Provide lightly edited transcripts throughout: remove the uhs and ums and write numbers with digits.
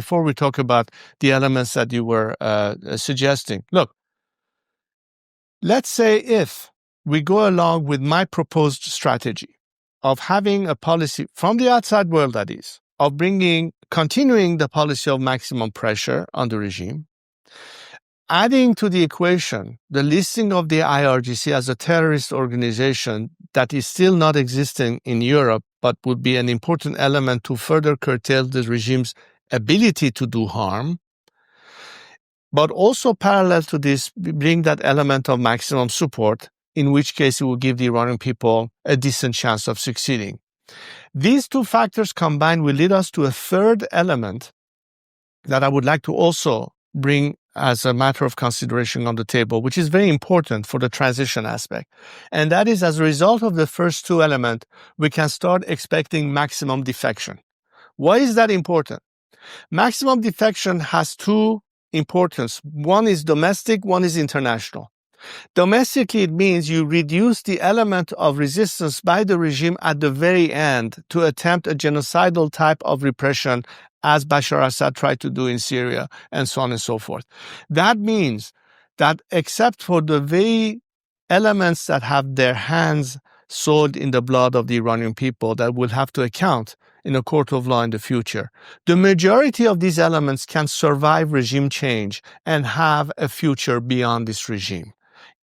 before we talk about the elements that you were suggesting. Look, let's say if we go along with my proposed strategy of having a policy from the outside world, that is, of continuing the policy of maximum pressure on the regime, adding to the equation the listing of the IRGC as a terrorist organization that is still not existing in Europe, but would be an important element to further curtail the regime's ability to do harm, but also parallel to this, bring that element of maximum support, in which case it will give the Iranian people a decent chance of succeeding. These two factors combined will lead us to a third element that I would like to also bring as a matter of consideration on the table, which is very important for the transition aspect. And that is, as a result of the first two elements, we can start expecting maximum defection. Why is that important? Maximum defection has two importance. One is domestic, one is international. Domestically, it means you reduce the element of resistance by the regime at the very end to attempt a genocidal type of repression, as Bashar Assad tried to do in Syria, and so on and so forth. That means that except for the very elements that have their hands soiled in the blood of the Iranian people that will have to account in a court of law in the future, the majority of these elements can survive regime change and have a future beyond this regime,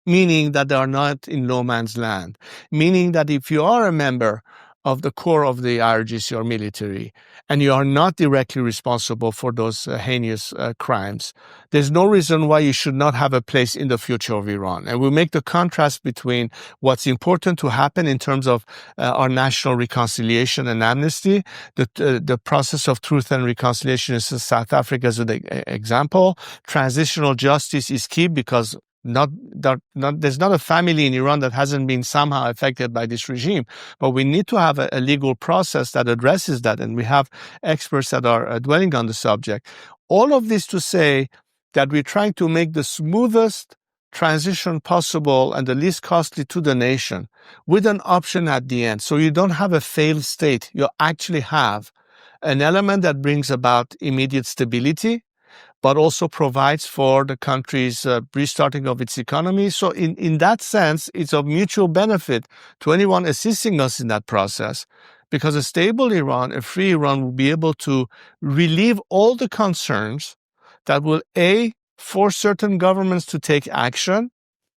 meaning that they are not in no man's land, meaning that if you are a member of the core of the IRGC or military, and you are not directly responsible for those heinous crimes, there's no reason why you should not have a place in the future of Iran. And we make the contrast between what's important to happen in terms of our national reconciliation and amnesty, the process of truth and reconciliation in South Africa as an example. Transitional justice is key because there's not a family in Iran that hasn't been somehow affected by this regime, but we need to have a legal process that addresses that, and we have experts that are dwelling on the subject. All of this to say that we're trying to make the smoothest transition possible and the least costly to the nation, with an option at the end. So you don't have a failed state. You actually have an element that brings about immediate stability, but also provides for the country's restarting of its economy. So in that sense, it's of mutual benefit to anyone assisting us in that process, because a stable Iran, a free Iran, will be able to relieve all the concerns that will, A, force certain governments to take action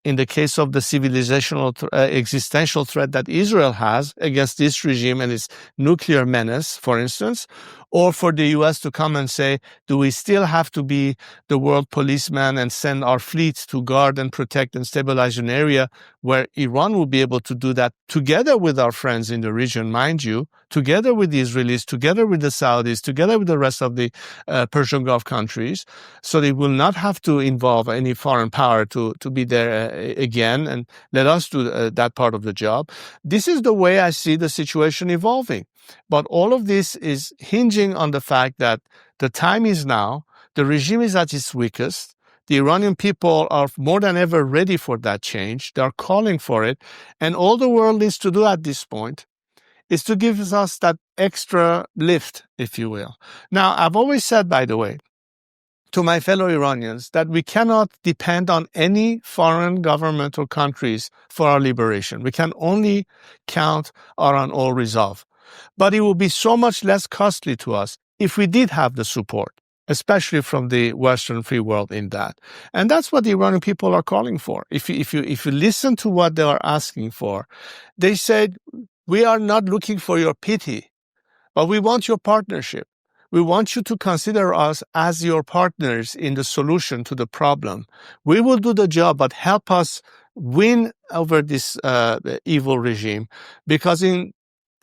in the case of the civilizational existential threat that Israel has against this regime and its nuclear menace, for instance, or for the U.S. to come and say, do we still have to be the world policeman and send our fleets to guard and protect and stabilize an area where Iran will be able to do that together with our friends in the region, mind you, together with the Israelis, together with the Saudis, together with the rest of the Persian Gulf countries, so they will not have to involve any foreign power to be there again, and let us do that part of the job. This is the way I see the situation evolving. But all of this is hinging on the fact that the time is now, the regime is at its weakest, the Iranian people are more than ever ready for that change, they are calling for it, and all the world needs to do at this point is to give us that extra lift, if you will. Now, I've always said, by the way, to my fellow Iranians, that we cannot depend on any foreign government or countries for our liberation. We can only count on our own resolve. But it will be so much less costly to us if we did have the support, especially from the Western free world in that. And that's what the Iranian people are calling for. If you listen to what they are asking for, they said, we are not looking for your pity, but we want your partnership. We want you to consider us as your partners in the solution to the problem. We will do the job, but help us win over this evil regime, because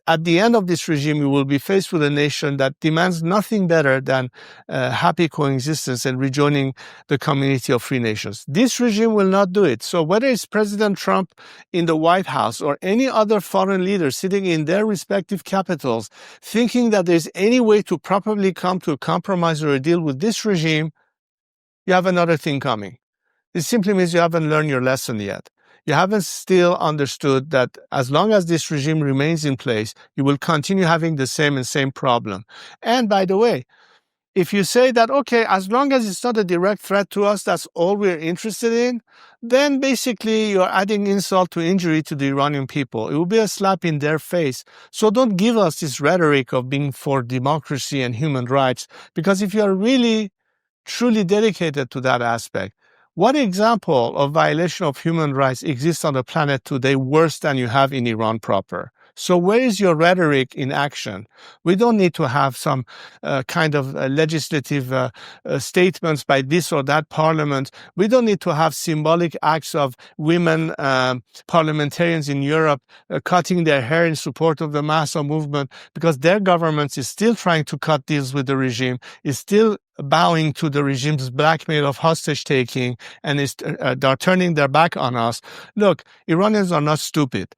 at the end of this regime, we will be faced with a nation that demands nothing better than happy coexistence and rejoining the community of free nations. This regime will not do it. So whether it's President Trump in the White House or any other foreign leader sitting in their respective capitals, thinking that there's any way to properly come to a compromise or a deal with this regime, you have another thing coming. It simply means you haven't learned your lesson yet. You haven't still understood that as long as this regime remains in place, you will continue having the same problem. And by the way, if you say that, okay, as long as it's not a direct threat to us, that's all we're interested in, then basically you're adding insult to injury to the Iranian people. It will be a slap in their face. So don't give us this rhetoric of being for democracy and human rights, because if you are really truly dedicated to that aspect, what example of violation of human rights exists on the planet today worse than you have in Iran proper? So where is your rhetoric in action? We don't need to have some kind of legislative statements by this or that parliament. We don't need to have symbolic acts of women parliamentarians in Europe cutting their hair in support of the Massa movement, because their government is still trying to cut deals with the regime, is still bowing to the regime's blackmail of hostage-taking, and they're turning their back on us. Look, Iranians are not stupid.